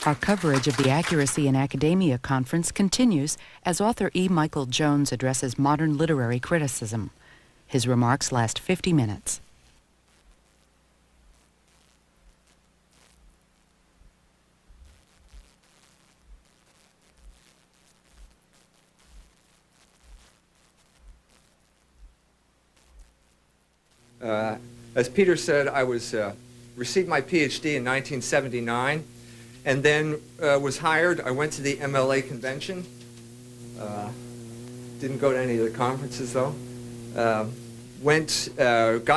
Our coverage of the Accuracy in Academia conference continues as author E. Michael Jones addresses modern literary criticism. His remarks last 50 minutes. As Peter said, I received my PhD in 1979, and then was hired. I went to the MLA convention. Didn't go to any of the conferences, though. Got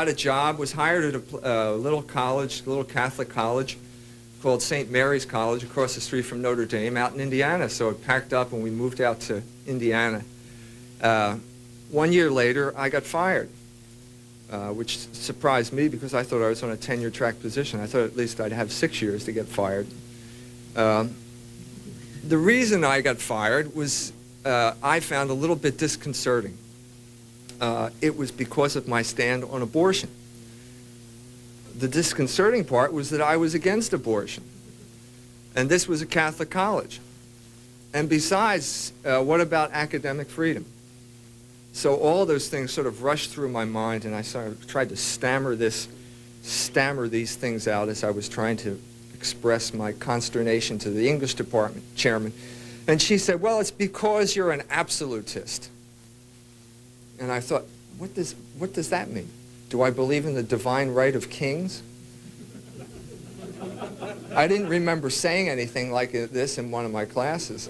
a job, was hired at a little college, little Catholic college called St. Mary's College across the street from Notre Dame out in Indiana. So I packed up and we moved out to Indiana. 1 year later, I got fired. Which surprised me because I thought I was on a tenure track position. I thought at least I'd have 6 years to get fired. The reason I got fired was I found a little bit disconcerting. It was because of my stand on abortion. The disconcerting part was that I was against abortion. And this was a Catholic college. And besides, what about academic freedom? So all those things sort of rushed through my mind, and I sort of tried to stammer these things out as I was trying to express my consternation to the English department chairman. And she said, well, it's because you're an absolutist. And I thought, what does that mean? Do I believe in the divine right of kings? I didn't remember saying anything like this in one of my classes.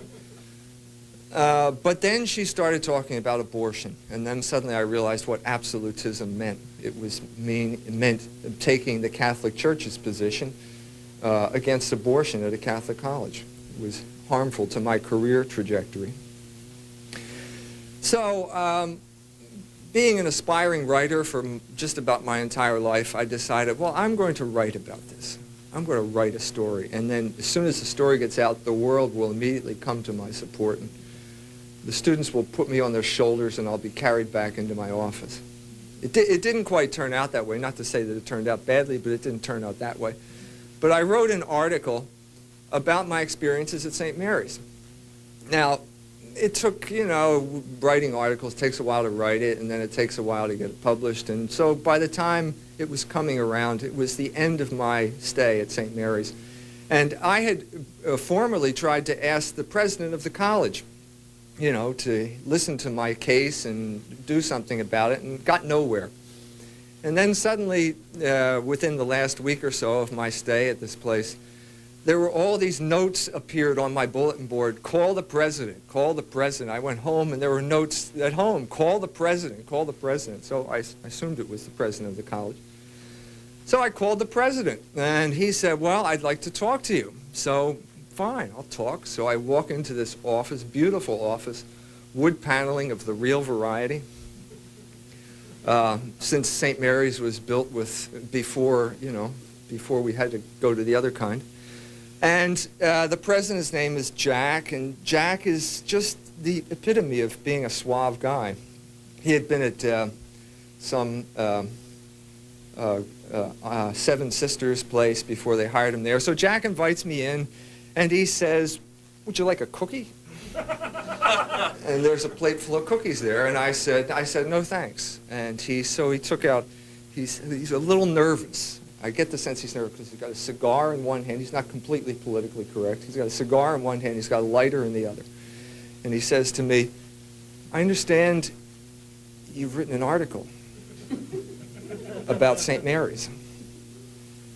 But then she started talking about abortion, and then suddenly I realized what absolutism meant. It meant taking the Catholic Church's position against abortion at a Catholic college. It was harmful to my career trajectory. So, being an aspiring writer for just about my entire life, I decided, well, I'm going to write about this. I'm going to write a story, and then as soon as the story gets out, the world will immediately come to my support. And the students will put me on their shoulders and I'll be carried back into my office. It didn't quite turn out that way. Not to say that it turned out badly, but it didn't turn out that way. But I wrote an article about my experiences at St. Mary's. Now, it took, writing articles takes a while to write it, and then it takes a while to get it published. And so by the time it was coming around, it was the end of my stay at St. Mary's. And I had formerly tried to ask the president of the college, to listen to my case and do something about it, and got nowhere. And then suddenly, within the last week or so of my stay at this place, there were all these notes appeared on my bulletin board, call the president, call the president. I went home and there were notes at home, call the president, call the president. So I assumed it was the president of the college. So I called the president, and he said, well, I'd like to talk to you. So fine, I'll talk. So I walk into this office, beautiful office, wood paneling of the real variety. Since St. Mary's was built before we had to go to the other kind. And the president's name is Jack, and Jack is just the epitome of being a suave guy. He had been at some Seven Sisters place before they hired him there. So Jack invites me in, and he says, would you like a cookie? And there's a plate full of cookies there, and I said, no thanks. And he took out, he's a little nervous. I get the sense he's nervous because he's got a cigar in one hand. He's not completely politically correct. He's got a cigar in one hand, he's got a lighter in the other. And he says to me, I understand you've written an article about St. Mary's.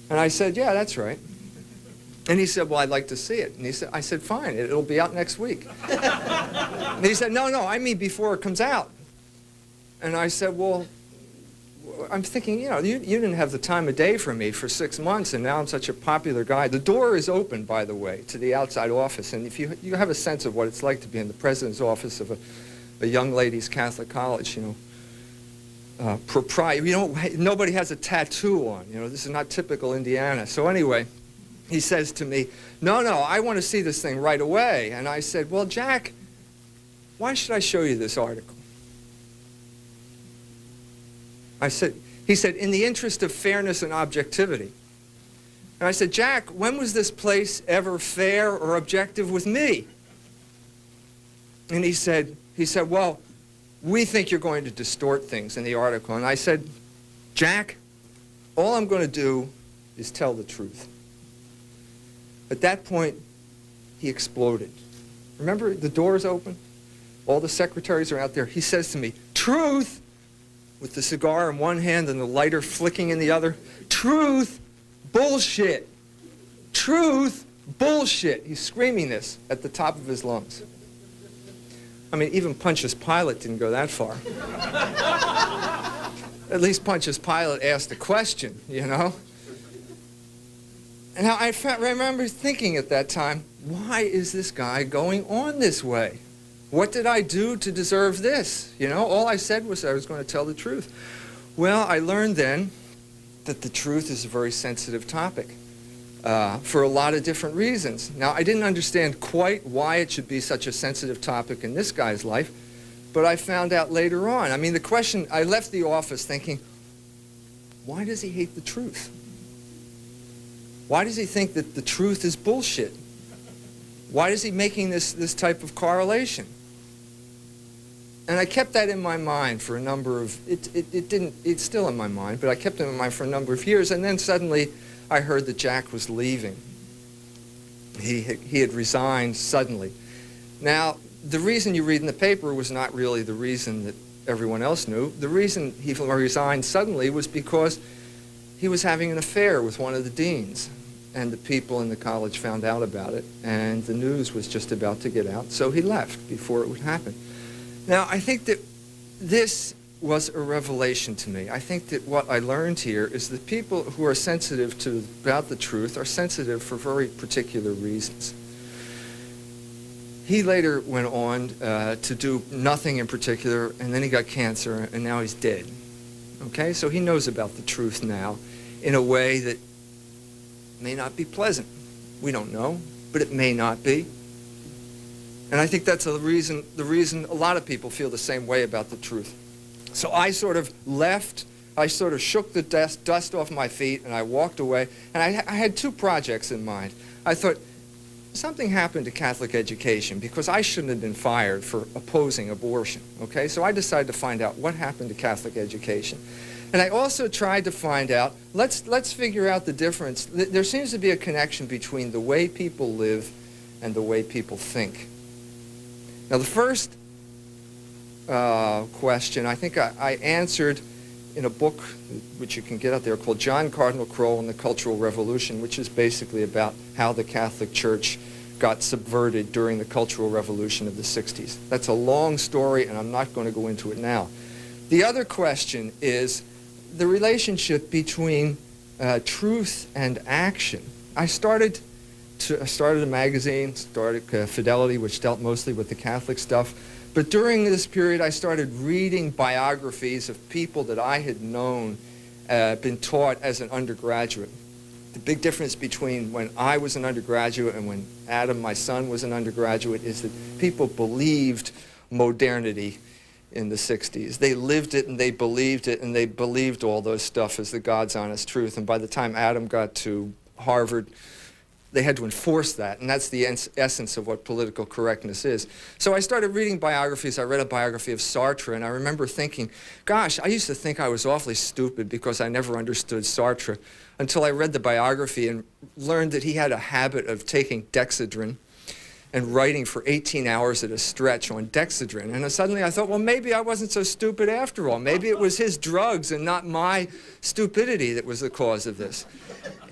And I said, yeah, that's right. And he said, well, I'd like to see it. And I said, fine, it'll be out next week. And he said, no, I mean before it comes out. And I said, well, I'm thinking, you didn't have the time of day for me for 6 months, and now I'm such a popular guy. The door is open, by the way, to the outside office. And if you have a sense of what it's like to be in the president's office of a young ladies' Catholic college, nobody has a tattoo on. This is not typical Indiana. So anyway, he says to me, no, I want to see this thing right away. And I said, well, Jack, why should I show you this article? He said, in the interest of fairness and objectivity. And I said, Jack, when was this place ever fair or objective with me? And he said, well, we think you're going to distort things in the article. And I said, Jack, all I'm going to do is tell the truth. At that point, he exploded. Remember, the door's open? All the secretaries are out there. He says to me, truth, with the cigar in one hand and the lighter flicking in the other. Truth, bullshit. Truth, bullshit. He's screaming this at the top of his lungs. I mean, even Pontius Pilate didn't go that far. At least Pontius Pilate asked a question, you know? And I remember thinking at that time, why is this guy going on this way? What did I do to deserve this? You know, all I said was I was going to tell the truth. Well, I learned then that the truth is a very sensitive topic for a lot of different reasons. Now, I didn't understand quite why it should be such a sensitive topic in this guy's life, but I found out later on. I mean, the question, I left the office thinking, why does he hate the truth? Why does he think that the truth is bullshit? Why is he making this type of correlation? And I kept that in my mind for a number of, it's still in my mind, but I kept it in my mind for a number of years, and then suddenly I heard that Jack was leaving. He had resigned suddenly. Now, the reason you read in the paper was not really the reason that everyone else knew. The reason he resigned suddenly was because he was having an affair with one of the deans, and the people in the college found out about it, and the news was just about to get out, so he left before it would happen. Now, I think that this was a revelation to me. I think that what I learned here is that people who are sensitive about the truth are sensitive for very particular reasons. He later went on to do nothing in particular, and then he got cancer, and now he's dead. Okay? So he knows about the truth now in a way that may not be pleasant. We don't know, but it may not be. And I think that's the reason a lot of people feel the same way about the truth. So I sort of left, I sort of shook the dust off my feet, and I walked away. And I had two projects in mind. I thought, something happened to Catholic education because I shouldn't have been fired for opposing abortion, okay? So I decided to find out what happened to Catholic education. And I also tried to find out, let's figure out the difference. There seems to be a connection between the way people live and the way people think. Now, the first question I think I answered in a book which you can get out there called John Cardinal Crowell and the Cultural Revolution, which is basically about how the Catholic Church got subverted during the Cultural Revolution of the 60s. That's a long story, and I'm not going to go into it now. The other question is the relationship between truth and action. I started a magazine, started Fidelity, which dealt mostly with the Catholic stuff. But during this period, I started reading biographies of people that I had known, been taught as an undergraduate. The big difference between when I was an undergraduate and when Adam, my son, was an undergraduate is that people believed modernity in the 60s. They lived it and they believed all those stuff as the God's honest truth. And by the time Adam got to Harvard, they had to enforce that, and that's the essence of what political correctness is. So I started reading biographies. I read a biography of Sartre, and I remember thinking, gosh, I used to think I was awfully stupid because I never understood Sartre until I read the biography and learned that he had a habit of taking Dexedrine and writing for 18 hours at a stretch on Dexedrine. And suddenly I thought, well, maybe I wasn't so stupid after all. Maybe it was his drugs and not my stupidity that was the cause of this.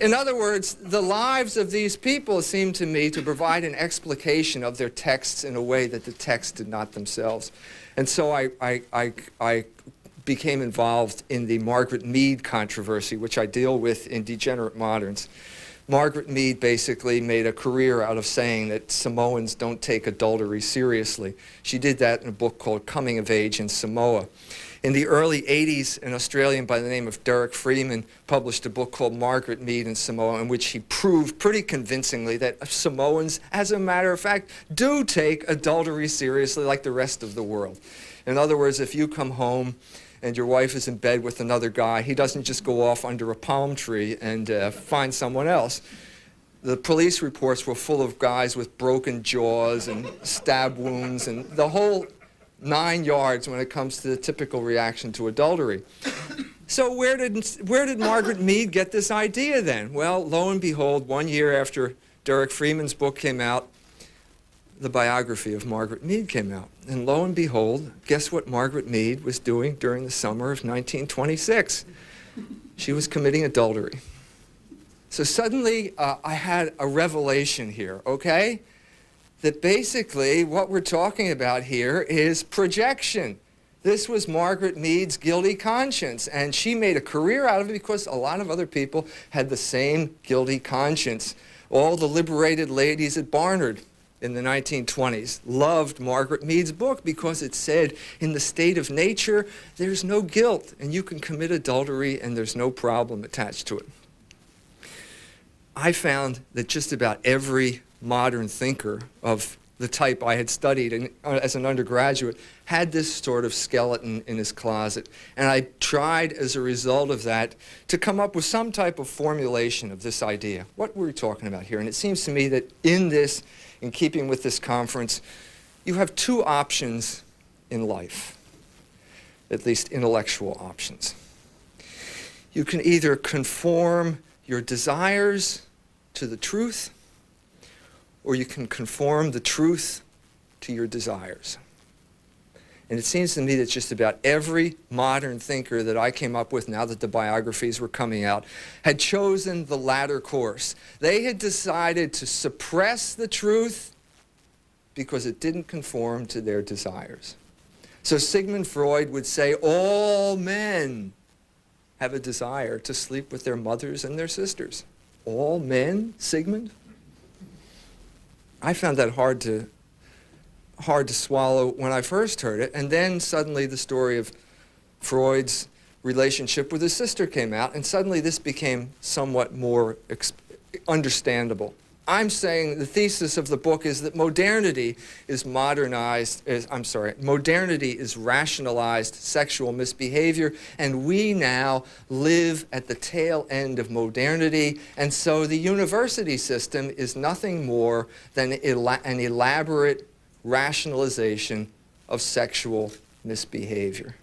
In other words, the lives of these people seemed to me to provide an explication of their texts in a way that the texts did not themselves. And so I became involved in the Margaret Mead controversy, which I deal with in Degenerate Moderns. Margaret Mead basically made a career out of saying that Samoans don't take adultery seriously. She did that in a book called Coming of Age in Samoa. In the early 80s, an Australian by the name of Derek Freeman published a book called Margaret Mead in Samoa, in which he proved pretty convincingly that Samoans, as a matter of fact, do take adultery seriously like the rest of the world. In other words, if you come home and your wife is in bed with another guy, he doesn't just go off under a palm tree and find someone else. The police reports were full of guys with broken jaws and stab wounds and the whole 9 yards when it comes to the typical reaction to adultery. So where did Margaret Mead get this idea then? Well, lo and behold, 1 year after Derek Freeman's book came out, the biography of Margaret Mead came out. And lo and behold, guess what Margaret Mead was doing during the summer of 1926? She was committing adultery. So suddenly I had a revelation here, okay? That basically what we're talking about here is projection. This was Margaret Mead's guilty conscience, and she made a career out of it because a lot of other people had the same guilty conscience. All the liberated ladies at Barnard in the 1920s loved Margaret Mead's book because it said, in the state of nature, there's no guilt, and you can commit adultery and there's no problem attached to it. I found that just about every modern thinker of the type I had studied as an undergraduate had this sort of skeleton in his closet. And I tried, as a result of that, to come up with some type of formulation of this idea. What were we talking about here? And it seems to me that in keeping with this conference, you have two options in life, at least intellectual options. You can either conform your desires to the truth, or you can conform the truth to your desires. And it seems to me that just about every modern thinker that I came up with, now that the biographies were coming out, had chosen the latter course. They had decided to suppress the truth because it didn't conform to their desires. So Sigmund Freud would say, all men have a desire to sleep with their mothers and their sisters. All men, Sigmund? I found that hard to swallow when I first heard it, and then suddenly the story of Freud's relationship with his sister came out, and suddenly this became somewhat more understandable. I'm saying the thesis of the book is that modernity is modernity is rationalized sexual misbehavior, and we now live at the tail end of modernity, and so the university system is nothing more than an elaborate rationalization of sexual misbehavior.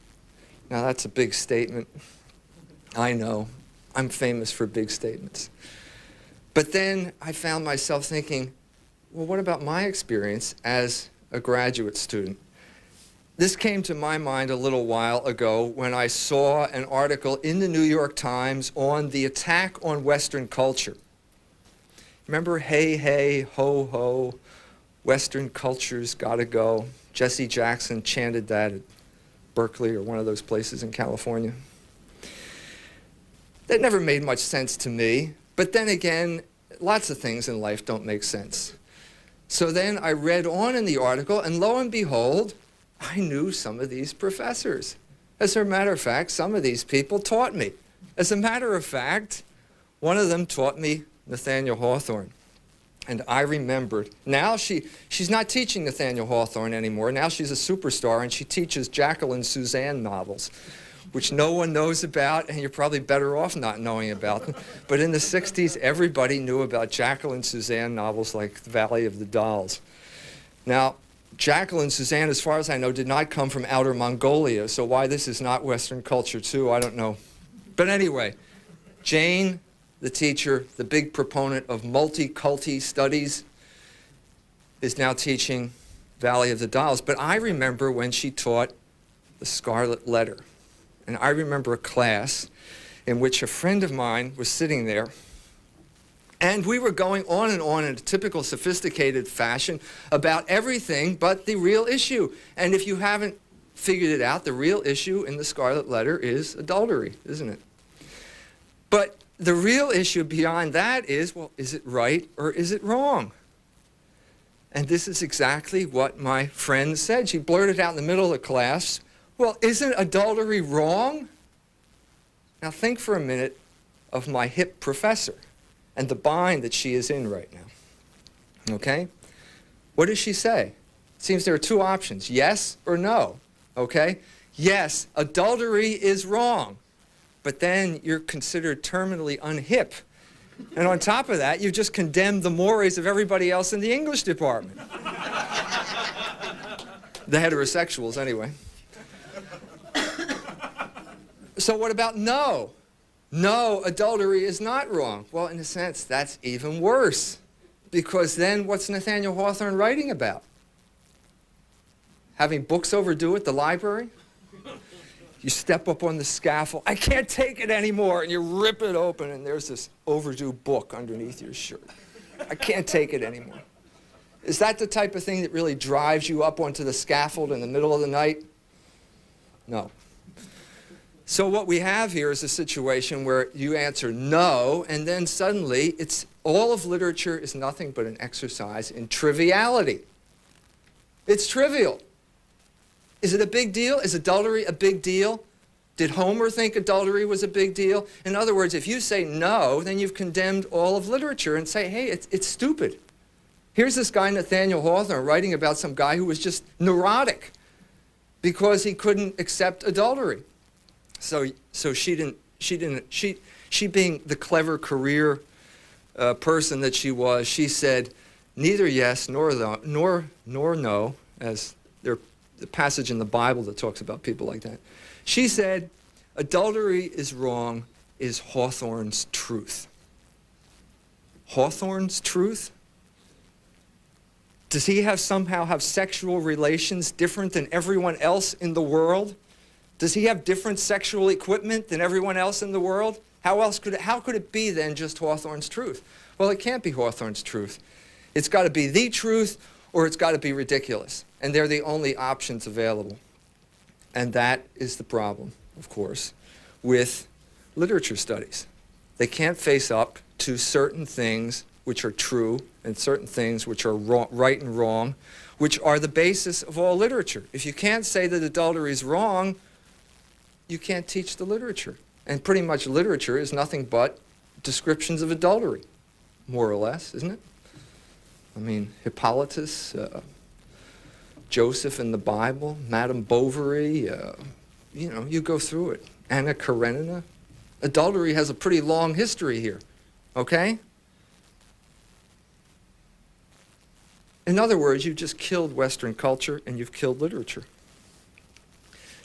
Now that's a big statement. I know. I'm famous for big statements. But then I found myself thinking, well, what about my experience as a graduate student? This came to my mind a little while ago when I saw an article in the New York Times on the attack on Western culture. Remember, hey, hey, ho, ho, Western culture's gotta go. Jesse Jackson chanted that at Berkeley or one of those places in California. That never made much sense to me. But then again, lots of things in life don't make sense. So then I read on in the article, and lo and behold, I knew some of these professors. As a matter of fact, some of these people taught me. As a matter of fact, one of them taught me Nathaniel Hawthorne. And I remembered. Now she's not teaching Nathaniel Hawthorne anymore. Now she's a superstar, and she teaches Jacqueline Suzanne novels, which no one knows about, and you're probably better off not knowing about them. But in the 60s, everybody knew about Jacqueline Suzanne novels like Valley of the Dolls. Now, Jacqueline Suzanne, as far as I know, did not come from outer Mongolia, so why this is not Western culture, too, I don't know. But anyway, Jane, the teacher, the big proponent of multi-culti studies, is now teaching Valley of the Dolls. But I remember when she taught The Scarlet Letter. And I remember a class in which a friend of mine was sitting there, and we were going on in a typical sophisticated fashion about everything but the real issue. And if you haven't figured it out, the real issue in The Scarlet Letter is adultery, isn't it? But the real issue beyond that is, well, is it right or is it wrong? And this is exactly what my friend said. She blurted out in the middle of the class, well, isn't adultery wrong? Now think for a minute of my hip professor and the bind that she is in right now. Okay? What does she say? It seems there are two options, yes or no. Okay? yes, adultery is wrong, but then you're considered terminally unhip. And on top of that, you just condemned the mores of everybody else in the English department. The heterosexuals, anyway. So what about no? No, adultery is not wrong. Well, in a sense, that's even worse. Because then what's Nathaniel Hawthorne writing about? Having books overdue at the library? You step up on the scaffold, I can't take it anymore, and you rip it open, and there's this overdue book underneath your shirt. I can't take it anymore. Is that the type of thing that really drives you up onto the scaffold in the middle of the night? No. So what we have here is a situation where you answer no, and then suddenly all of literature is nothing but an exercise in triviality. It's trivial. Is it a big deal? Is adultery a big deal? Did Homer think adultery was a big deal? In other words, if you say no, then you've condemned all of literature and say, hey, it's stupid. Here's this guy, Nathaniel Hawthorne, writing about some guy who was just neurotic because he couldn't accept adultery. So she being the clever career person that she was, she said, neither yes nor no, as there's a passage in the Bible that talks about people like that. She said, adultery is wrong is Hawthorne's truth. Hawthorne's truth? Does he somehow have sexual relations different than everyone else in the world? Does he have different sexual equipment than everyone else in the world? How could it be then just Hawthorne's truth? Well, it can't be Hawthorne's truth. It's got to be the truth, or it's got to be ridiculous. And they're the only options available. And that is the problem, of course, with literature studies. They can't face up to certain things which are true and certain things which are wrong, right and wrong, which are the basis of all literature. If you can't say that adultery is wrong, you can't teach the literature. And pretty much literature is nothing but descriptions of adultery, more or less, isn't it? I mean, Hippolytus, Joseph in the Bible, Madame Bovary, you know, you go through it. Anna Karenina. Adultery has a pretty long history here, okay? In other words, you've just killed Western culture and you've killed literature.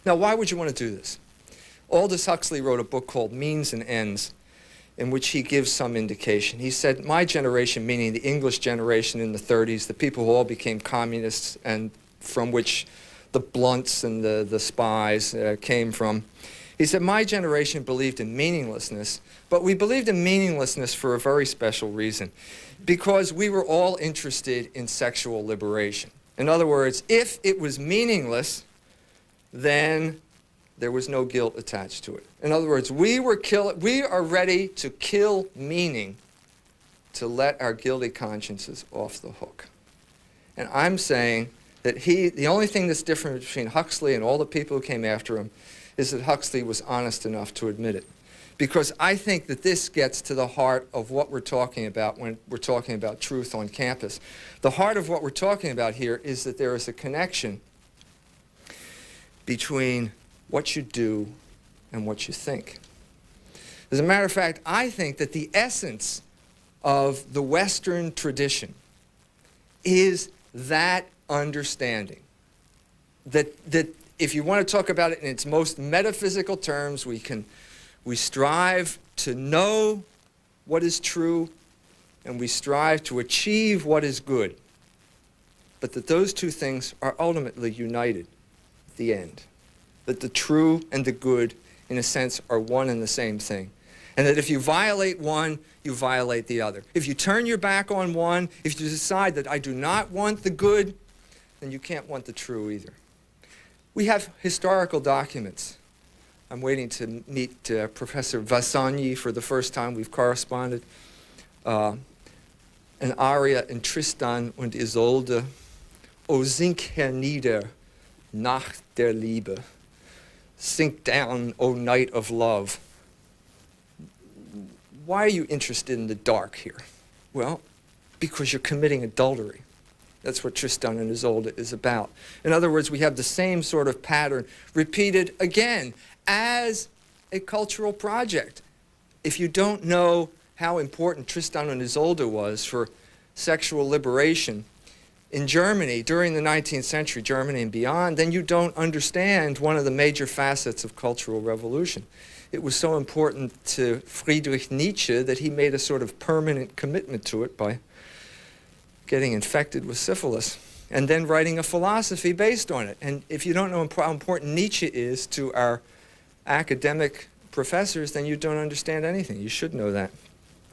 Now, why would you want to do this? Aldous Huxley wrote a book called Means and Ends, in which he gives some indication. He said, my generation, meaning the English generation in the 30s, the people who all became communists and from which the Blunts and the Spies came from, he said, my generation believed in meaninglessness, but we believed in meaninglessness for a very special reason, because we were all interested in sexual liberation. In other words, if it was meaningless, then there was no guilt attached to it. In other words, we are ready to kill meaning to let our guilty consciences off the hook. And I'm saying that the only thing that's different between Huxley and all the people who came after him is that Huxley was honest enough to admit it. Because I think that this gets to the heart of what we're talking about when we're talking about truth on campus. The heart of what we're talking about here is that there is a connection between what you do and what you think. As a matter of fact, I think that the essence of the Western tradition is that understanding. That if you want to talk about it in its most metaphysical terms, we strive to know what is true and we strive to achieve what is good. But that those two things are ultimately united at the end. That the true and the good, in a sense, are one and the same thing. And that if you violate one, you violate the other. If you turn your back on one, if you decide that I do not want the good, then you can't want the true either. We have historical documents. I'm waiting to meet Professor Vassagni for the first time. We've corresponded. An aria in Tristan und Isolde. O sink hernieder, Nacht der Liebe. Sink down, O night of love. Why are you interested in the dark here? Well, because you're committing adultery. That's what Tristan and Isolde is about. In other words, we have the same sort of pattern repeated again as a cultural project. If you don't know how important Tristan and Isolde was for sexual liberation in Germany during the 19th century, Germany and beyond, then you don't understand one of the major facets of cultural revolution. It was so important to Friedrich Nietzsche that he made a sort of permanent commitment to it by getting infected with syphilis and then writing a philosophy based on it. And if you don't know how important Nietzsche is to our academic professors, then you don't understand anything. You should know that.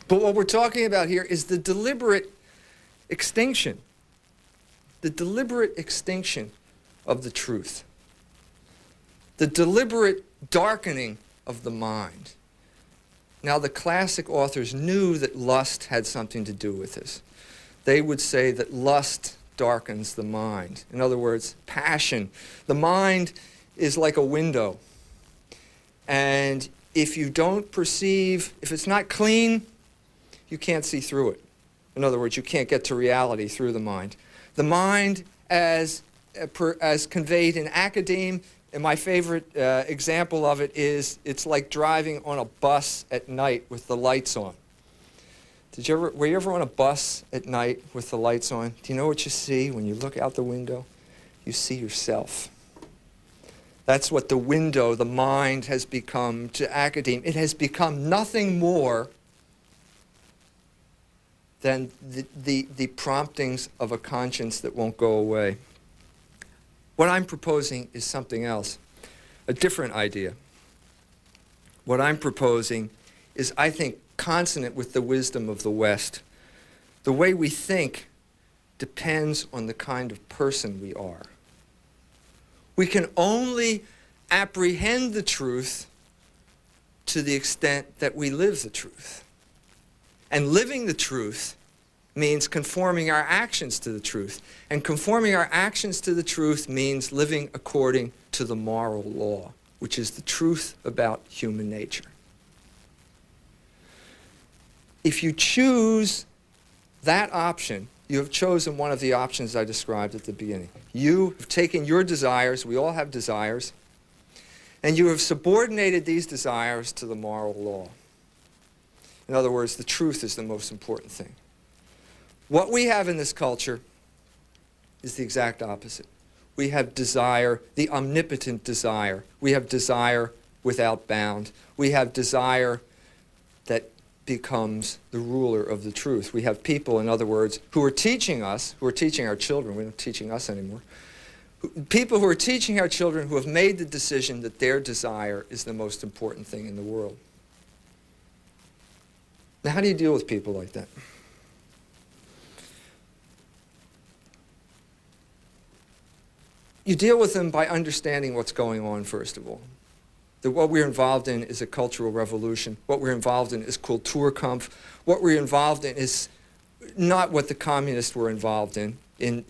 But what we're talking about here is the deliberate extinction of the truth, the deliberate darkening of the mind. Now, the classic authors knew that lust had something to do with this. They would say that lust darkens the mind. In other words, passion. The mind is like a window. And if you don't perceive, if it's not clean, you can't see through it. In other words, you can't get to reality through the mind. The mind, as conveyed in academe, and my favorite example of it is, it's like driving on a bus at night with the lights on. Were you ever on a bus at night with the lights on? Do you know what you see when you look out the window? You see yourself. That's what the window, the mind, has become to academe. It has become nothing more than the promptings of a conscience that won't go away. What I'm proposing is something else, a different idea. What I'm proposing is, I think, consonant with the wisdom of the West. The way we think depends on the kind of person we are. We can only apprehend the truth to the extent that we live the truth. And living the truth means conforming our actions to the truth. And conforming our actions to the truth means living according to the moral law, which is the truth about human nature. If you choose that option, you have chosen one of the options I described at the beginning. You have taken your desires, we all have desires, and you have subordinated these desires to the moral law. In other words, the truth is the most important thing. What we have in this culture is the exact opposite. We have desire, the omnipotent desire. We have desire without bound. We have desire that becomes the ruler of the truth. We have people, in other words, who are teaching us, who are teaching our children, we're not teaching us anymore, people who are teaching our children who have made the decision that their desire is the most important thing in the world. Now, how do you deal with people like that? You deal with them by understanding what's going on, first of all. That what we're involved in is a cultural revolution. What we're involved in is Kulturkampf. What we're involved in is not what the communists were involved in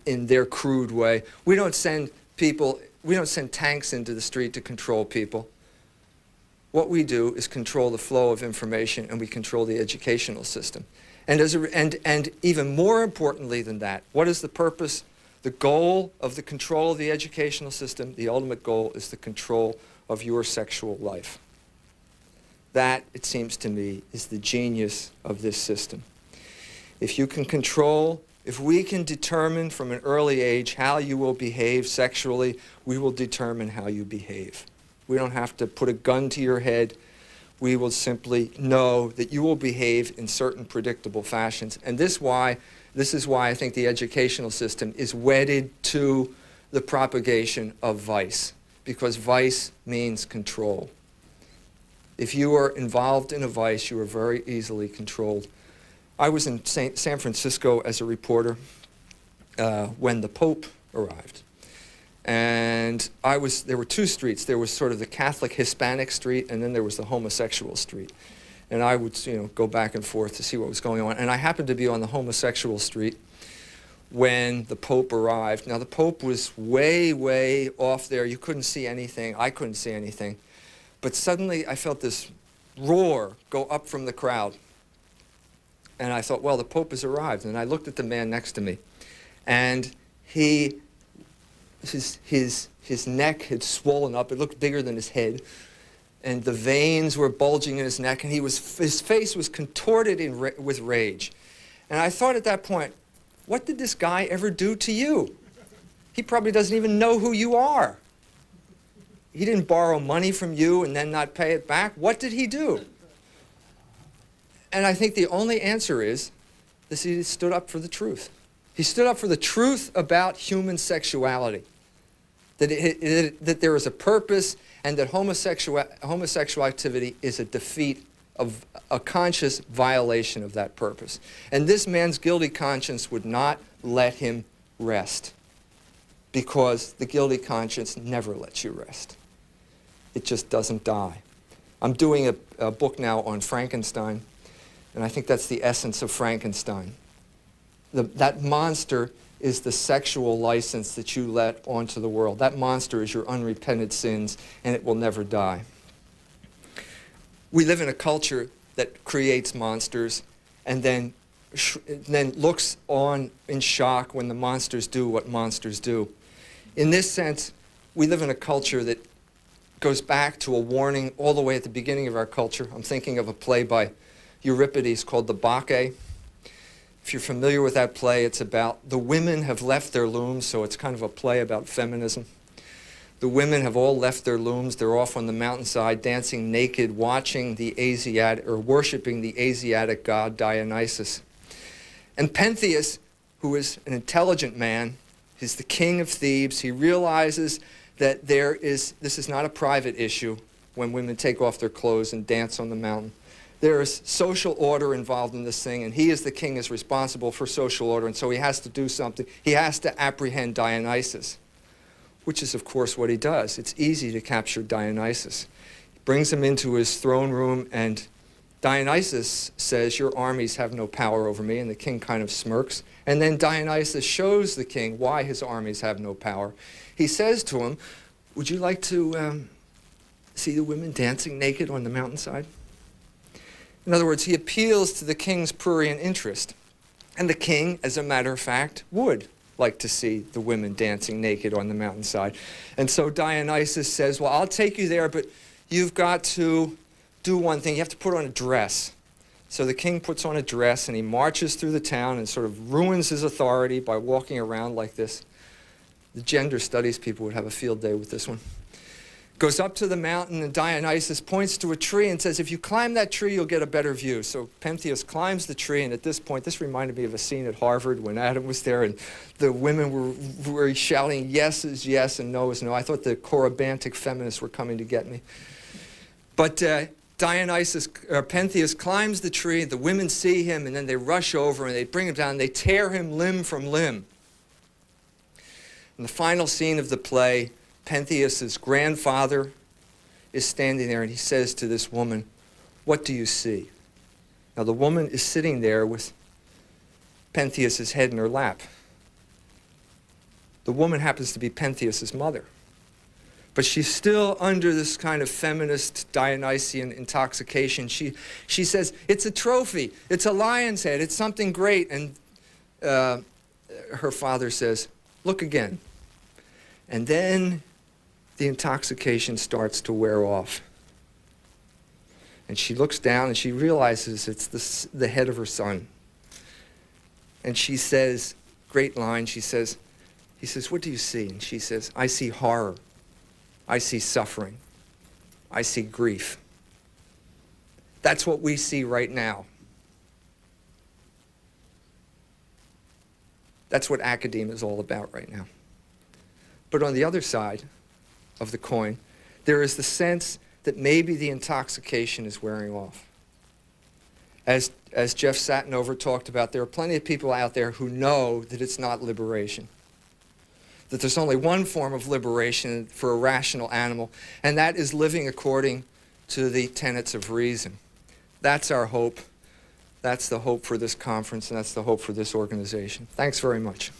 their crude way. We don't send people, we don't send tanks into the street to control people. What we do is control the flow of information, and we control the educational system. And, and even more importantly than that, what is the purpose, the goal of the control of the educational system? The ultimate goal is the control of your sexual life. That, it seems to me, is the genius of this system. If you can control, if we can determine from an early age how you will behave sexually, we will determine how you behave. We don't have to put a gun to your head. We will simply know that you will behave in certain predictable fashions. And this is why I think the educational system is wedded to the propagation of vice, because vice means control. If you are involved in a vice, you are very easily controlled. I was in San Francisco as a reporter when the Pope arrived. And there were two streets. There was sort of the Catholic Hispanic street, and then there was the homosexual street. And I would, go back and forth to see what was going on. And I happened to be on the homosexual street when the Pope arrived. Now, the Pope was way, way off there. You couldn't see anything. I couldn't see anything. But suddenly, I felt this roar go up from the crowd. And I thought, well, the Pope has arrived. And I looked at the man next to me. And his neck had swollen up. It looked bigger than his head. And the veins were bulging in his neck, and his face was contorted with rage. And I thought at that point, what did this guy ever do to you? He probably doesn't even know who you are. He didn't borrow money from you and then not pay it back. What did he do? And I think the only answer is that he stood up for the truth. He stood up for the truth about human sexuality, that there is a purpose, and that homosexual activity is a defeat of a conscious violation of that purpose. And this man's guilty conscience would not let him rest, because the guilty conscience never lets you rest. It just doesn't die. I'm doing a book now on Frankenstein, and I think that's the essence of Frankenstein. That monster is the sexual license that you let onto the world. That monster is your unrepented sins, and it will never die. We live in a culture that creates monsters and then looks on in shock when the monsters do what monsters do. In this sense, we live in a culture that goes back to a warning all the way at the beginning of our culture. I'm thinking of a play by Euripides called The Bacchae. If you're familiar with that play, it's about the women have left their looms, so it's kind of a play about feminism. The women have all left their looms. They're off on the mountainside dancing naked, watching the Asiatic, or worshiping the Asiatic god Dionysus. And Pentheus, who is an intelligent man, is the king of Thebes. He realizes that this is not a private issue when women take off their clothes and dance on the mountain. There is social order involved in this thing, and he as the king is responsible for social order, and so he has to do something. He has to apprehend Dionysus, which is, of course, what he does. It's easy to capture Dionysus. He brings him into his throne room, and Dionysus says, "Your armies have no power over me," and the king kind of smirks. And then Dionysus shows the king why his armies have no power. He says to him, "Would you like to see the women dancing naked on the mountainside?" In other words, he appeals to the king's prurient interest. And the king, as a matter of fact, would like to see the women dancing naked on the mountainside. And so Dionysus says, "Well, I'll take you there, but you've got to do one thing. You have to put on a dress." So the king puts on a dress, and he marches through the town and sort of ruins his authority by walking around like this. The gender studies people would have a field day with this one. Goes up to the mountain, and Dionysus points to a tree and says, "If you climb that tree, you'll get a better view." So Pentheus climbs the tree, and at this point, this reminded me of a scene at Harvard when Adam was there, and the women were shouting, "Yes is yes," and "No is no." I thought the Corybantic feminists were coming to get me. But Pentheus climbs the tree, the women see him, and then they rush over, and they bring him down, and they tear him limb from limb. In the final scene of the play, Pentheus's grandfather is standing there, and he says to this woman, "What do you see?" Now the woman is sitting there with Pentheus's head in her lap. The woman happens to be Pentheus's mother. But she's still under this kind of feminist Dionysian intoxication. She says, "It's a trophy. It's a lion's head. It's something great." And her father says, "Look again." And then the intoxication starts to wear off. And she looks down, and she realizes it's the head of her son. And she says, great line, he says, "What do you see?" And she says, "I see horror. I see suffering. I see grief." That's what we see right now. That's what academia is all about right now. But on the other side of the coin, there is the sense that maybe the intoxication is wearing off. As Jeff Satinover talked about, there are plenty of people out there who know that it's not liberation, that there's only one form of liberation for a rational animal, and that is living according to the tenets of reason. That's our hope. That's the hope for this conference, and that's the hope for this organization. Thanks very much.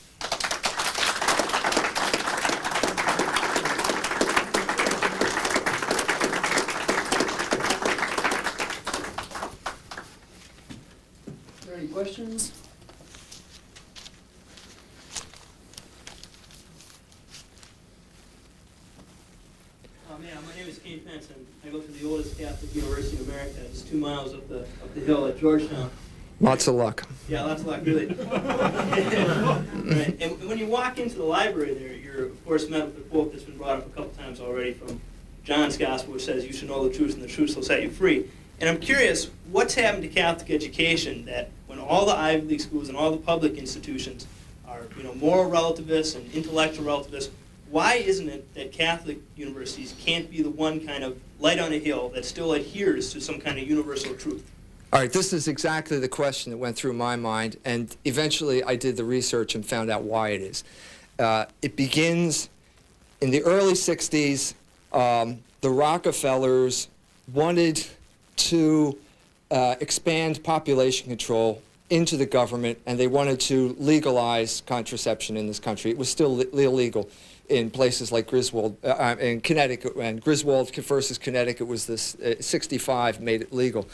Questions? Yeah, my name is Kane Pence, and I go to the oldest Catholic university in America. It's 2 miles up the hill at Georgetown. Lots of luck. Yeah, lots of luck, really. Right. And when you walk into the library there, you're, of course, met with the quote that's been brought up a couple times already from John's Gospel, which says, "You shall know the truth, and the truth shall set you free." And I'm curious, what's happened to Catholic education that when all the Ivy League schools and all the public institutions are, moral relativists and intellectual relativists, why isn't it that Catholic universities can't be the one kind of light on a hill that still adheres to some kind of universal truth? All right, this is exactly the question that went through my mind, and eventually I did the research and found out why it is. It begins in the early 60s. The Rockefellers wanted to expand population control into the government, and they wanted to legalize contraception in this country. It was still illegal in places like Griswold, in Connecticut, and Griswold versus Connecticut was this, 65 made it legal.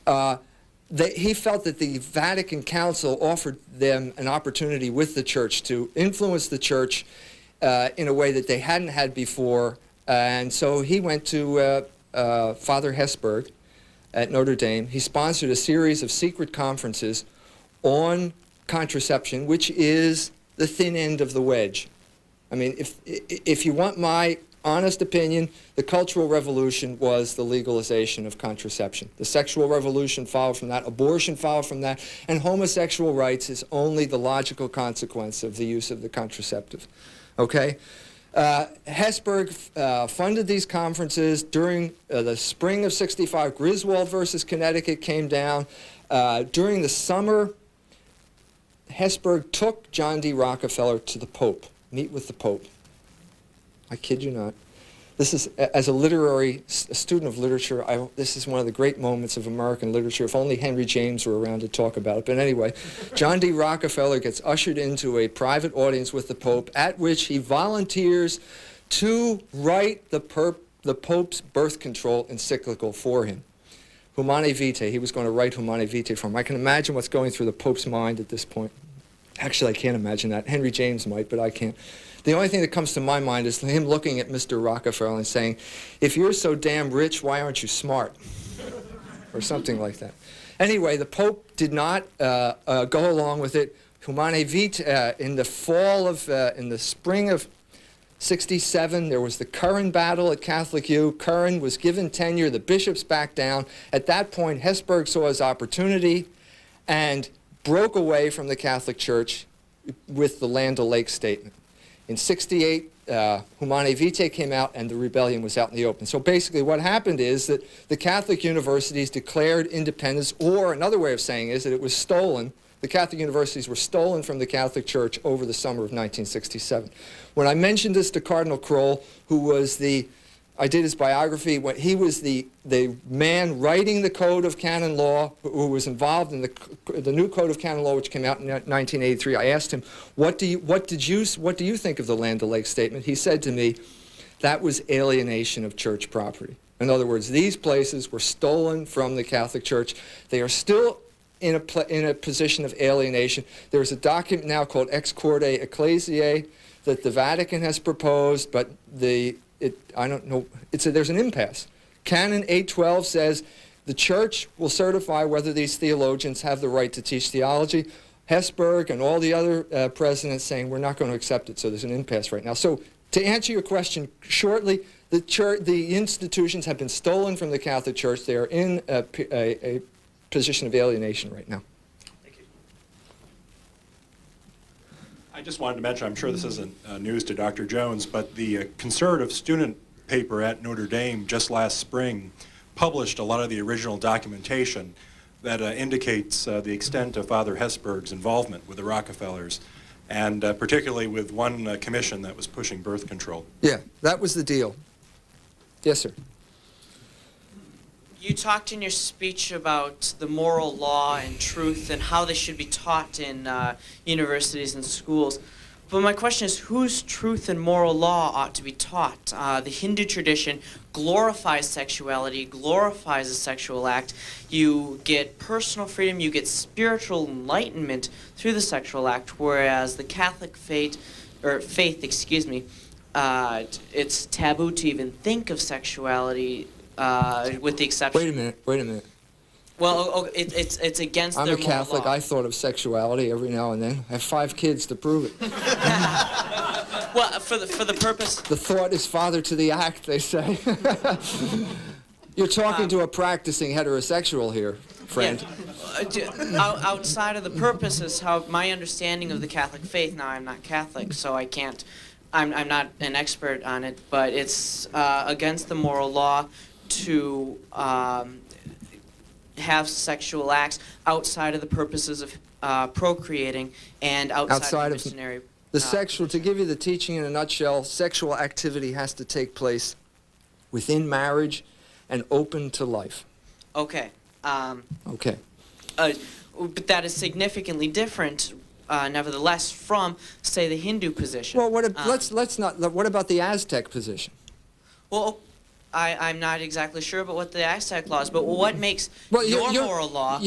He felt that the Vatican Council offered them an opportunity with the church to influence the church in a way that they hadn't had before, and so he went to Father Hesburgh at Notre Dame. He sponsored a series of secret conferences on contraception, which is the thin end of the wedge. I mean, if you want my honest opinion, the Cultural Revolution was the legalization of contraception. The sexual revolution followed from that, abortion followed from that, and homosexual rights is only the logical consequence of the use of the contraceptive. Okay? Hesburgh funded these conferences during the spring of '65. Griswold versus Connecticut came down. During the summer, Hesburgh took John D. Rockefeller to the Pope, meet with the Pope. I kid you not. This is, as a student of literature, this is one of the great moments of American literature. If only Henry James were around to talk about it. But anyway, John D. Rockefeller gets ushered into a private audience with the Pope, at which he volunteers to write the Pope's birth control encyclical for him. Humane Vitae. He was going to write Humane Vitae for him. I can imagine what's going through the Pope's mind at this point. Actually, I can't imagine that. Henry James might, but I can't. The only thing that comes to my mind is him looking at Mr. Rockefeller and saying, "If you're so damn rich, why aren't you smart?" Or something like that. Anyway, the Pope did not go along with it. Humane Vitae, in the spring of '67, there was the Curran battle at Catholic U. Curran was given tenure. The bishops backed down. At that point, Hesburgh saw his opportunity and broke away from the Catholic Church with the Land O'Lakes Statement. In '68, Humane Vitae came out and the rebellion was out in the open. So basically what happened is that the Catholic universities declared independence, or another way of saying is that it was stolen. The Catholic universities were stolen from the Catholic Church over the summer of 1967. When I mentioned this to Cardinal Kroll, who was I did his biography, when he was the man writing the Code of Canon Law, who was involved in the new Code of Canon Law, which came out in 1983. I asked him, what do you think of the Land O'Lakes Statement? He said to me, that was alienation of church property. In other words, these places were stolen from the Catholic Church. They are still in a position of alienation. There's a document now called Ex Corde Ecclesiae that the Vatican has proposed, but I don't know, there's an impasse. Canon 812 says the Church will certify whether these theologians have the right to teach theology. Hesburgh and all the other presidents saying we're not going to accept it, so there's an impasse right now. So to answer your question shortly, the institutions have been stolen from the Catholic Church. They are in a position of alienation right now. I just wanted to mention, I'm sure this isn't news to Dr. Jones, but the conservative student paper at Notre Dame just last spring published a lot of the original documentation that indicates the extent of Father Hesburgh's involvement with the Rockefellers, and particularly with one commission that was pushing birth control. Yeah, that was the deal. Yes, sir. You talked in your speech about the moral law and truth and how they should be taught in universities and schools. But my question is, whose truth and moral law ought to be taught? The Hindu tradition glorifies sexuality, glorifies the sexual act. You get personal freedom, you get spiritual enlightenment through the sexual act, whereas the Catholic faith, it's taboo to even think of sexuality, with the exception. Wait a minute. Well, it's against I'm their a Catholic. moral law. I thought of sexuality every now and then. I have 5 kids to prove it. Well, for the purpose. The thought is father to the act, they say. You're talking to a practicing heterosexual here, friend. Yeah. Outside of the purpose is how my understanding of the Catholic faith. Now, I'm not Catholic, so I can't. I'm not an expert on it, but it's against the moral law to have sexual acts outside of the purposes of procreating and outside of missionary. The sexual, to give you the teaching in a nutshell, sexual activity has to take place within marriage and open to life. Okay. Okay. But that is significantly different, nevertheless, from, say, the Hindu position. Well, let's not. What about the Aztec position? Well, I'm not exactly sure about what the Aztec law is, but what makes your moral law?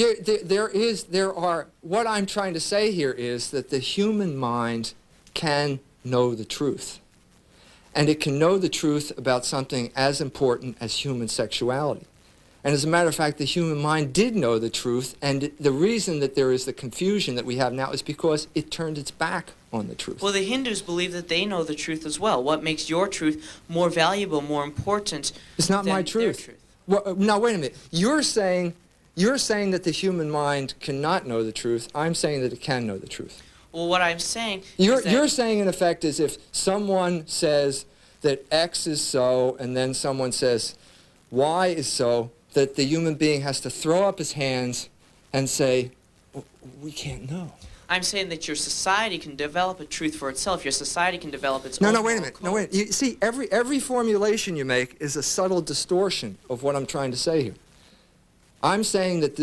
What I'm trying to say here is that the human mind can know the truth. And it can know the truth about something as important as human sexuality. And as a matter of fact, the human mind did know the truth, and the reason that there is the confusion that we have now is because it turned its back on the truth. Well, the Hindus believe that they know the truth as well. What makes your truth more valuable, more important? It's not than my their truth. Well, now, wait a minute. You're saying that the human mind cannot know the truth. I'm saying that it can know the truth. Well, what I'm saying You're saying, in effect, is if someone says that X is so, and then someone says Y is so, that the human being has to throw up his hands and say, well, we can't know. I'm saying that your society can develop a truth for itself. Your society can develop its No, own no, wait a moral minute. code. No, wait. You see, every formulation you make is a subtle distortion of what I'm trying to say here. I'm saying that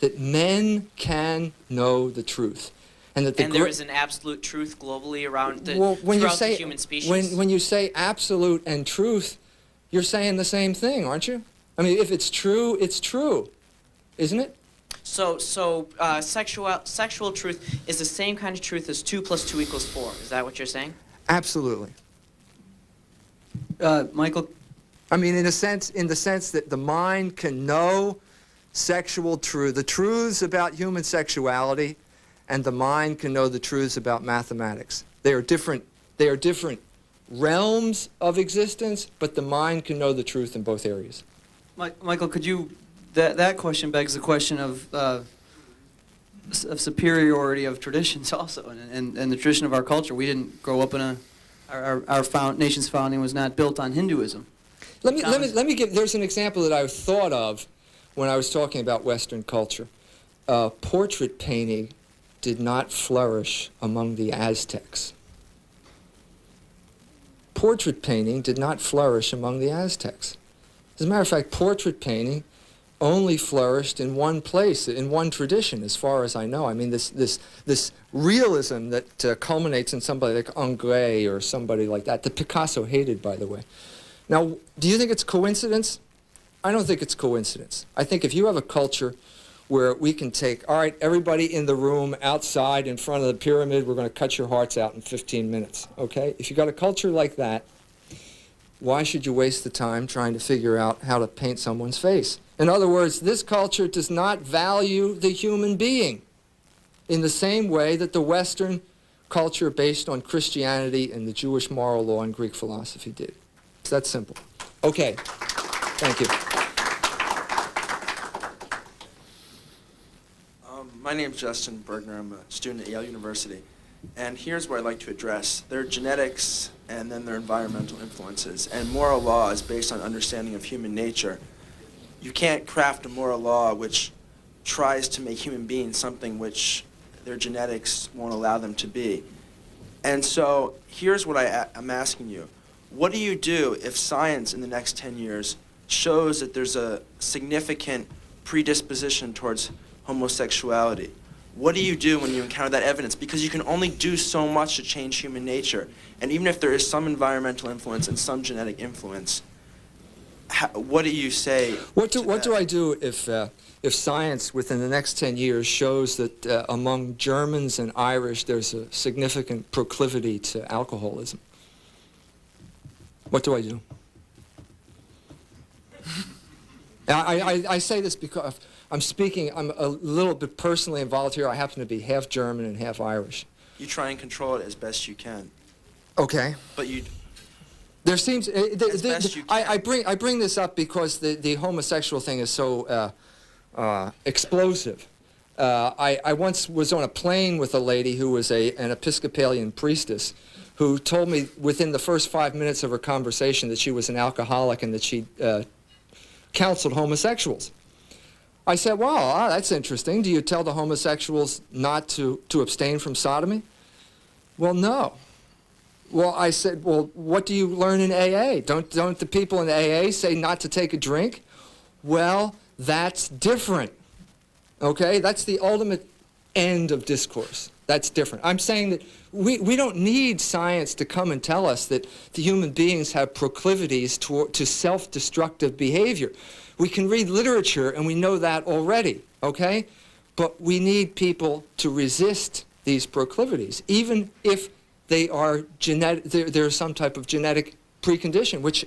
that men can know the truth. And that there is an absolute truth globally around the, throughout the human species? When you say absolute and truth, you're saying the same thing, aren't you? I mean, if it's true, isn't it? So sexual truth is the same kind of truth as 2 + 2 = 4. Is that what you're saying? Absolutely. Michael? I mean, in the sense that the mind can know sexual truth, the truths about human sexuality, and the mind can know the truths about mathematics. They are different realms of existence, but the mind can know the truth in both areas. Michael, could you, that question begs the question of superiority of traditions also, and the tradition of our culture. We didn't grow up in our nation's founding was not built on Hinduism. Let me give, there's an example that I thought of when I was talking about Western culture. Portrait painting did not flourish among the Aztecs. Portrait painting did not flourish among the Aztecs. As a matter of fact, portrait painting only flourished in one place, in one tradition, as far as I know. I mean, this realism that culminates in somebody like Ingres or somebody like that, that Picasso hated, by the way. Now, do you think it's coincidence? I don't think it's coincidence. I think if you have a culture where we can take, all right, everybody in the room outside in front of the pyramid, we're going to cut your hearts out in 15 minutes, okay? If you've got a culture like that, why should you waste the time trying to figure out how to paint someone's face? In other words, this culture does not value the human being in the same way that the Western culture based on Christianity and the Jewish moral law and Greek philosophy did. It's that simple. Okay. Thank you. My name's Justin Bergner. I'm a student at Yale University. And here's what I'd like to address. There are genetics and then there are environmental influences. And moral law is based on understanding of human nature. You can't craft a moral law which tries to make human beings something which their genetics won't allow them to be. And so here's what I'm asking you. What do you do if science in the next 10 years shows that there's a significant predisposition towards homosexuality? What do you do when you encounter that evidence? Because you can only do so much to change human nature. And even if there is some environmental influence and some genetic influence, what do you say? What do I do if science within the next 10 years shows that among Germans and Irish there's a significant proclivity to alcoholism? What do I do? I say this because I'm a little bit personally involved here. I happen to be half German and half Irish. You try and control it as best you can. Okay. But you... There seems... as best you can. I bring this up because the homosexual thing is so explosive. I once was on a plane with a lady who was an Episcopalian priestess who told me within the first 5 minutes of her conversation that she was an alcoholic and that she counseled homosexuals. I said, well, that's interesting. Do you tell the homosexuals not to abstain from sodomy? Well, no. Well, I said, well, what do you learn in AA? Don't the people in AA say not to take a drink? Well, that's different. Okay? That's the ultimate end of discourse. That's different. I'm saying that we don't need science to come and tell us that the human beings have proclivities to self-destructive behavior. We can read literature and we know that already, okay? But we need people to resist these proclivities, even if they are there's some type of genetic precondition, which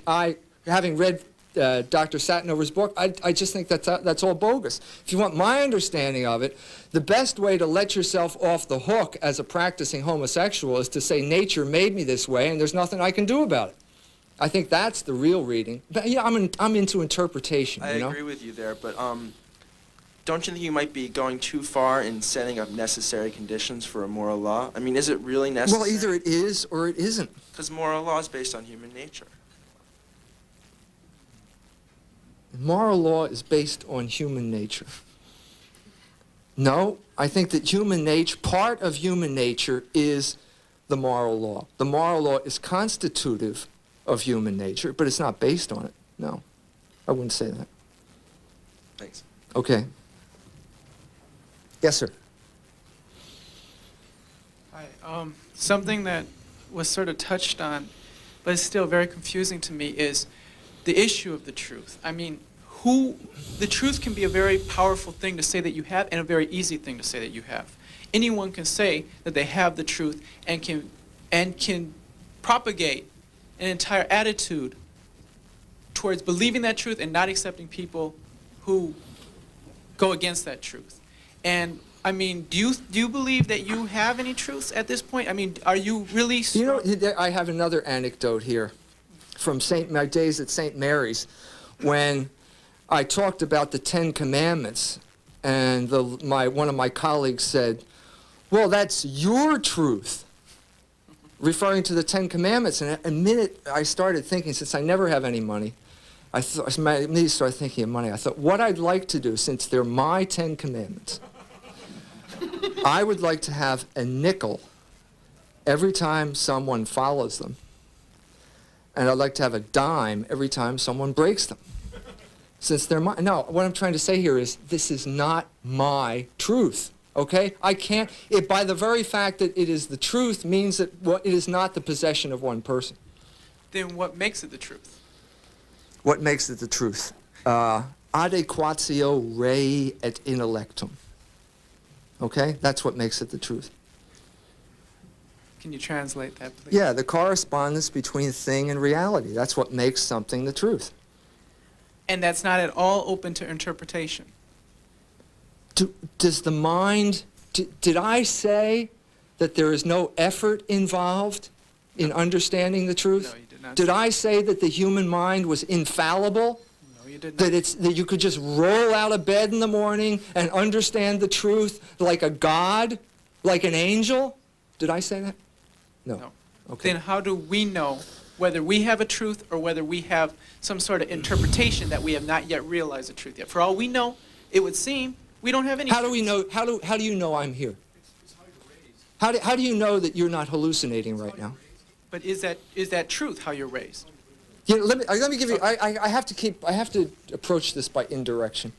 having read Dr. Satinover's book, I just think that's all bogus. If you want my understanding of it, the best way to let yourself off the hook as a practicing homosexual is to say nature made me this way and there's nothing I can do about it. I think that's the real reading. But yeah, I'm into interpretation. I agree with you there, but don't you think you might be going too far in setting up necessary conditions for a moral law? I mean, is it really necessary? Well, either it is or it isn't. Because moral law is based on human nature. Moral law is based on human nature. No, I think that part of human nature is the moral law. The moral law is constitutive of human nature, but it's not based on it. No, I wouldn't say that. Thanks. Okay. Yes, sir. Hi. Something that was sort of touched on, but is still very confusing to me, is the issue of the truth. I mean, the truth can be a very powerful thing to say that you have and a very easy thing to say that you have. Anyone can say that they have the truth and can propagate an entire attitude towards believing that truth and not accepting people who go against that truth. And I mean, do you believe that you have any truths at this point? I mean, are you really strong? You know, I have another anecdote here from my days at St. Mary's when I talked about the 10 Commandments, and one of my colleagues said, well, that's your truth, referring to the 10 Commandments. And a minute I started thinking, since I never have any money, I immediately started thinking of money. I thought, what I'd like to do, since they're my 10 Commandments, I would like to have a nickel every time someone follows them. And I'd like to have a dime every time someone breaks them. Since they're mine. No, what I'm trying to say here is this is not my truth, okay? I can't, by the very fact that it is the truth means that it is not the possession of one person. Then what makes it the truth? What makes it the truth? Adequatio rei et intellectum. Okay? That's what makes it the truth. Can you translate that, please? Yeah, the correspondence between thing and reality. That's what makes something the truth. And that's not at all open to interpretation. Does the mind... Did I say that there is no effort involved in understanding the truth? No, you did not. Did I say that the human mind was infallible? No, you did not. That you could just roll out of bed in the morning and understand the truth like a god, like an angel? Did I say that? No. No. Okay. Then how do we know whether we have a truth or whether we have some sort of interpretation that we have not yet realized the truth yet? For all we know, it would seem we don't have any. How do we know? How do you know I'm here? How do you know that you're not hallucinating right now? But is that truth how you're raised? Yeah, let me give you. I have to approach this by indirection.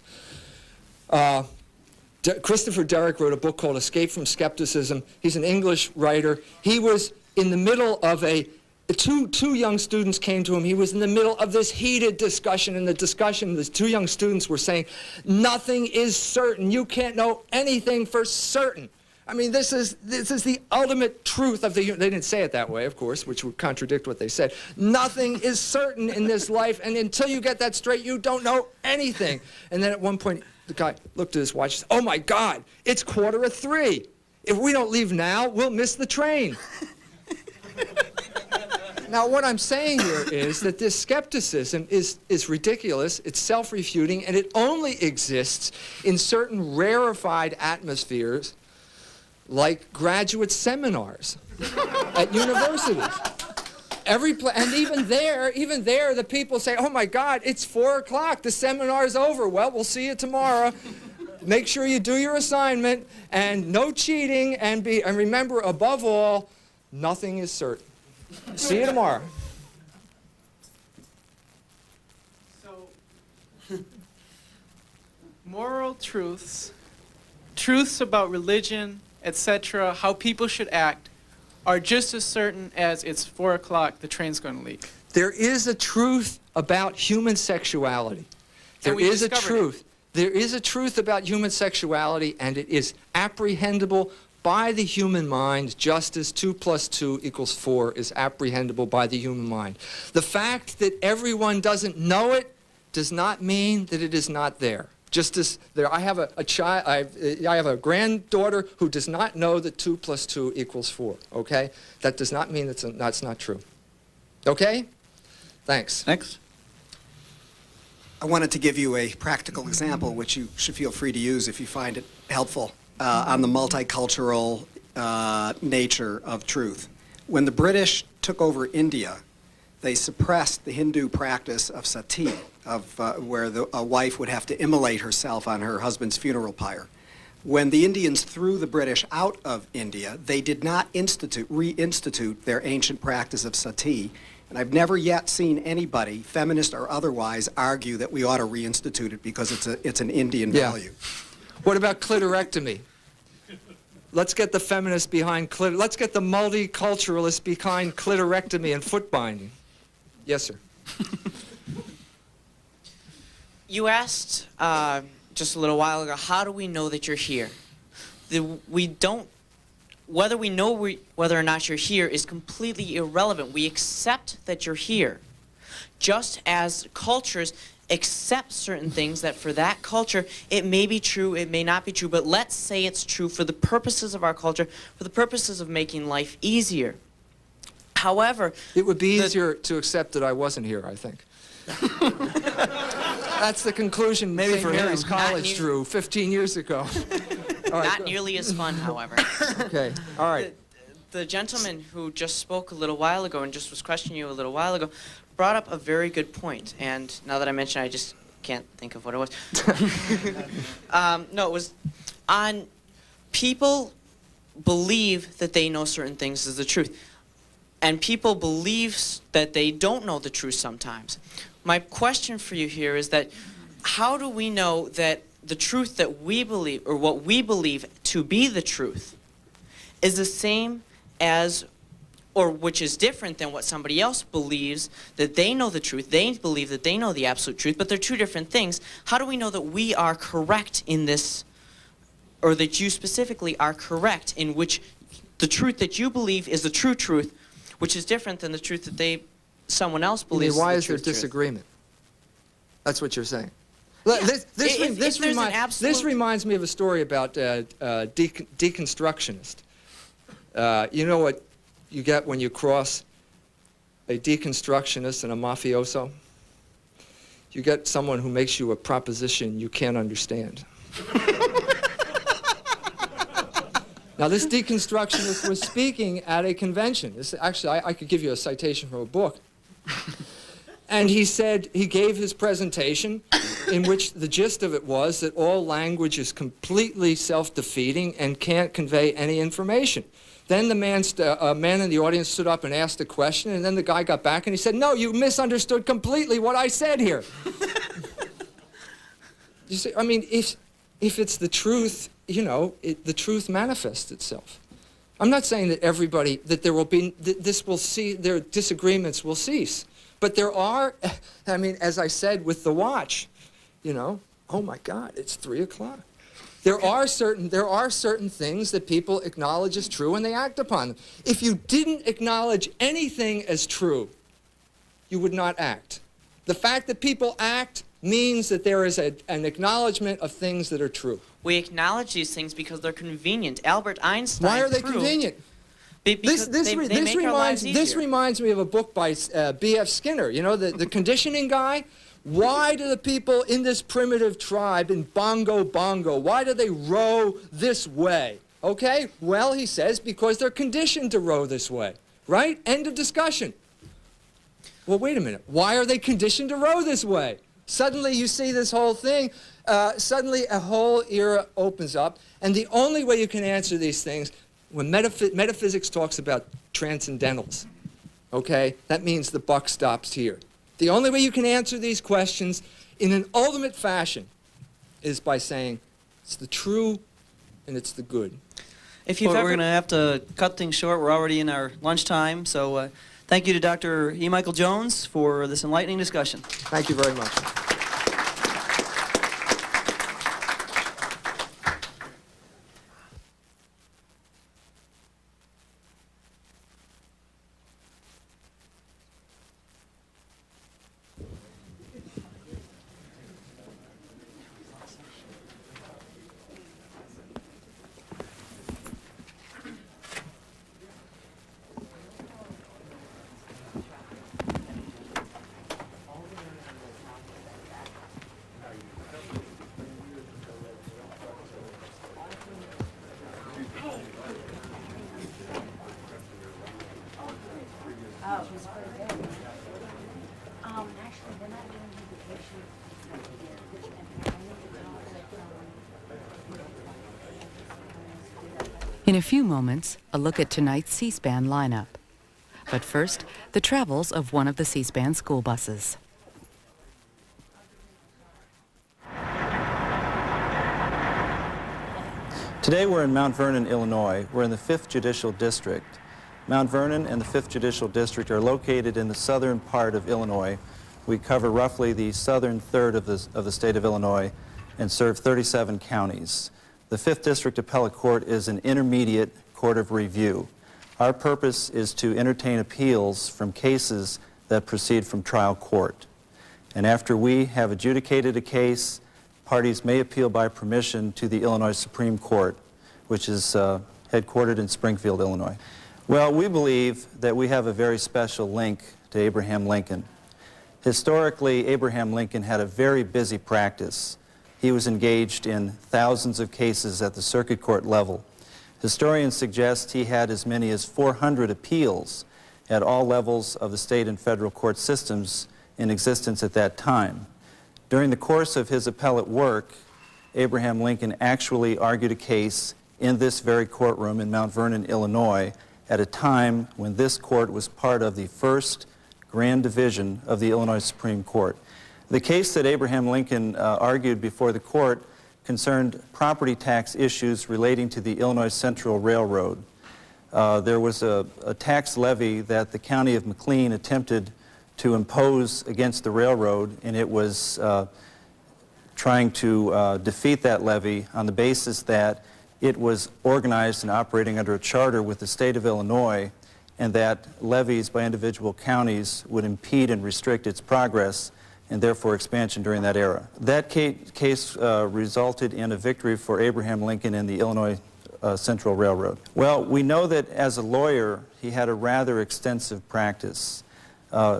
Christopher Derrick wrote a book called Escape from Skepticism. He's an English writer. He was in the middle of a Two young students came to him. He was in the middle of this heated discussion. In the discussion, the two young students were saying, nothing is certain. You can't know anything for certain. I mean, this is the ultimate truth of the... They didn't say it that way, of course, which would contradict what they said. Nothing is certain in this life, and until you get that straight, you don't know anything. And then at one point, the guy looked at his watch and said, oh, my God, it's 2:45. If we don't leave now, we'll miss the train. Now, what I'm saying here is that this skepticism is ridiculous, it's self-refuting, and it only exists in certain rarefied atmospheres like graduate seminars at universities. And even there, the people say, oh my God, it's 4 o'clock, the seminar's over. Well, we'll see you tomorrow. Make sure you do your assignment, and no cheating, and remember, above all, nothing is certain. See you tomorrow. So, moral truths, truths about religion, etc., how people should act, are just as certain as it's 4 o'clock, the train's going to leave. There is a truth about human sexuality. There is a truth. There is a truth about human sexuality, and it is apprehendable by the human mind, just as 2 + 2 = 4 is apprehendable by the human mind. The fact that everyone doesn't know it does not mean that it is not there. Just as there, I have I have a granddaughter who does not know that 2 + 2 = 4. Okay, that does not mean that's not true. Okay, thanks. Next. I wanted to give you a practical example, which you should feel free to use if you find it helpful, on the multicultural nature of truth. When the British took over India, they suppressed the Hindu practice of sati, where a wife would have to immolate herself on her husband's funeral pyre. When the Indians threw the British out of India, they did not reinstitute their ancient practice of sati. And I've never yet seen anybody, feminist or otherwise, argue that we ought to reinstitute it because it's an Indian value. What about clitorectomy? Let's get the feminists behind let's get the multiculturalists behind clitorectomy and foot binding. Yes, sir. You asked just a little while ago, how do we know that you're here? Whether we know whether or not you're here is completely irrelevant. We accept that you're here. Just as cultures accept certain things that for that culture, it may be true, it may not be true, but let's say it's true for the purposes of our culture, for the purposes of making life easier. However, it would be easier to accept that I wasn't here, I think. That's the conclusion maybe for Mary's College drew 15 years ago. All right, not nearly as fun, however. Okay, all right. The gentleman who just spoke a little while ago and just was questioning you a little while ago brought up a very good point. And now that I mention it, I just can't think of what it was. No, it was on people believe that they know certain things as the truth. And people believe that they don't know the truth sometimes. My question for you here is that how do we know that the truth that we believe, or what we believe to be the truth, is the same as, or which is different than what somebody else believes, that they know the truth, they believe that they know the absolute truth, but they're two different things. How do we know that we are correct in this, or that you specifically are correct in which the truth that you believe is the true truth, which is different than the truth that someone else believes? Why is there disagreement? That's what you're saying. Yeah. This reminds me of a story about deconstructionist. You know what you get when you cross a deconstructionist and a mafioso? You get someone who makes you a proposition you can't understand. Now, this deconstructionist was speaking at a convention. Actually, I could give you a citation from a book. And he said, he gave his presentation in which the gist of it was that all language is completely self-defeating and can't convey any information. Then the man in the audience stood up and asked a question, and then the guy got back and he said, no, you misunderstood completely what I said here. You see, I mean, if it's the truth, you know, the truth manifests itself. I'm not saying that everybody, that there will be, their disagreements will cease. But there are, I mean, as I said with the watch, you know, oh my God, it's 3 o'clock. There are certain things that people acknowledge as true and they act upon them. If you didn't acknowledge anything as true, you would not act. The fact that people act means that there is an acknowledgement of things that are true. We acknowledge these things because they're convenient. Albert Einstein Why are they proved convenient? Because they make our lives easier. This reminds me of a book by B.F. Skinner, you know, the conditioning guy. Why do the people in this primitive tribe in Bongo Bongo, why do they row this way? Okay, well, he says, because they're conditioned to row this way, right? End of discussion. Well, wait a minute. Why are they conditioned to row this way? Suddenly you see this whole thing, suddenly a whole era opens up, and the only way you can answer these things, when metaphysics talks about transcendentals, okay, that means the buck stops here. The only way you can answer these questions in an ultimate fashion is by saying it's the true and it's the good. We're going to have to cut things short. We're already in our lunchtime, so thank you to Dr. E. Michael Jones for this enlightening discussion. Thank you very much. In a few moments, a look at tonight's C-SPAN lineup. But first, the travels of one of the C-SPAN school buses. Today we're in Mount Vernon, Illinois. We're in the 5th Judicial District. Mount Vernon and the 5th Judicial District are located in the southern part of Illinois. We cover roughly the southern third of the state of Illinois and serve 37 counties. The 5th District Appellate Court is an intermediate court of review. Our purpose is to entertain appeals from cases that proceed from trial court. And after we have adjudicated a case, parties may appeal by permission to the Illinois Supreme Court, which is headquartered in Springfield, Illinois. Well, we believe that we have a very special link to Abraham Lincoln. Historically, Abraham Lincoln had a very busy practice. He was engaged in thousands of cases at the circuit court level. Historians suggest he had as many as 400 appeals at all levels of the state and federal court systems in existence at that time. During the course of his appellate work, Abraham Lincoln actually argued a case in this very courtroom in Mount Vernon, Illinois, at a time when this court was part of the first Grand Division of the Illinois Supreme Court. The case that Abraham Lincoln argued before the court concerned property tax issues relating to the Illinois Central Railroad. There was a tax levy that the county of McLean attempted to impose against the railroad, and it was trying to defeat that levy on the basis that it was organized and operating under a charter with the state of Illinois, and that levies by individual counties would impede and restrict its progress and therefore expansion during that era. That case resulted in a victory for Abraham Lincoln and the Illinois Central Railroad. Well, we know that as a lawyer, he had a rather extensive practice.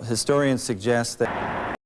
Historians suggest that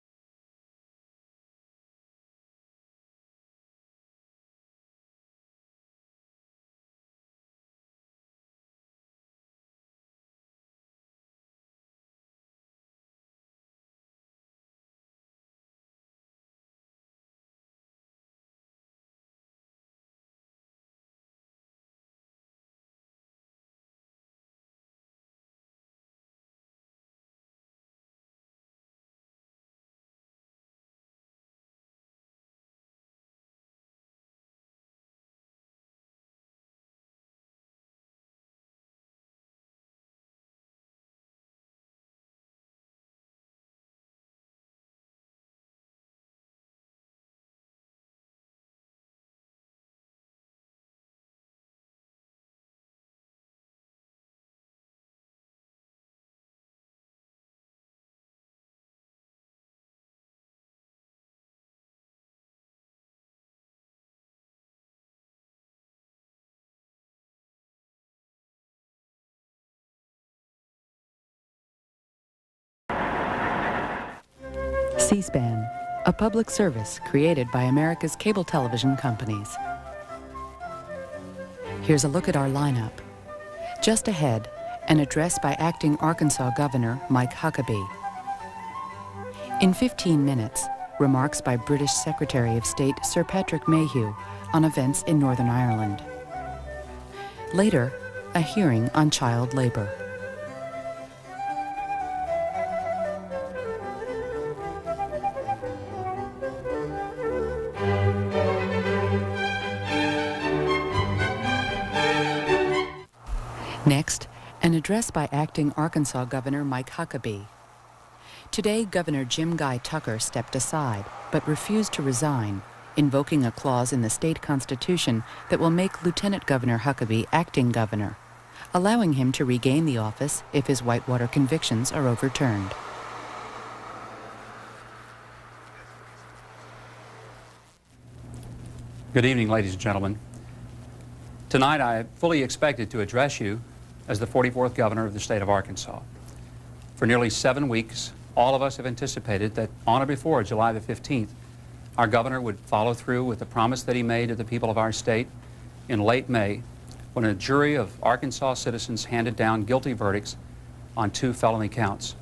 C-SPAN, a public service created by America's cable television companies. Here's a look at our lineup. Just ahead, an address by acting Arkansas Governor Mike Huckabee. In 15 minutes, remarks by British Secretary of State Sir Patrick Mayhew on events in Northern Ireland. Later, a hearing on child labor. Next, an address by acting Arkansas Governor Mike Huckabee. Today, Governor Jim Guy Tucker stepped aside, but refused to resign, invoking a clause in the state constitution that will make Lieutenant Governor Huckabee acting governor, allowing him to regain the office if his Whitewater convictions are overturned. Good evening, ladies and gentlemen. Tonight, I fully expected to address you as the 44th governor of the state of Arkansas. For nearly 7 weeks, all of us have anticipated that on or before July the 15th, our governor would follow through with the promise that he made to the people of our state in late May, when a jury of Arkansas citizens handed down guilty verdicts on 2 felony counts.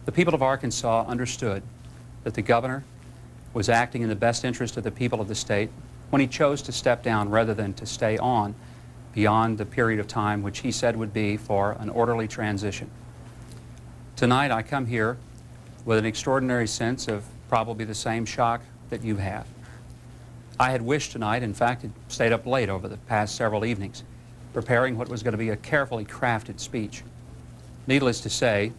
The people of Arkansas understood that the governor was acting in the best interest of the people of the state when he chose to step down rather than to stay on beyond the period of time which he said would be for an orderly transition. Tonight I come here with an extraordinary sense of probably the same shock that you have. I had wished tonight, in fact, had stayed up late over the past several evenings, preparing what was going to be a carefully crafted speech. Needless to say,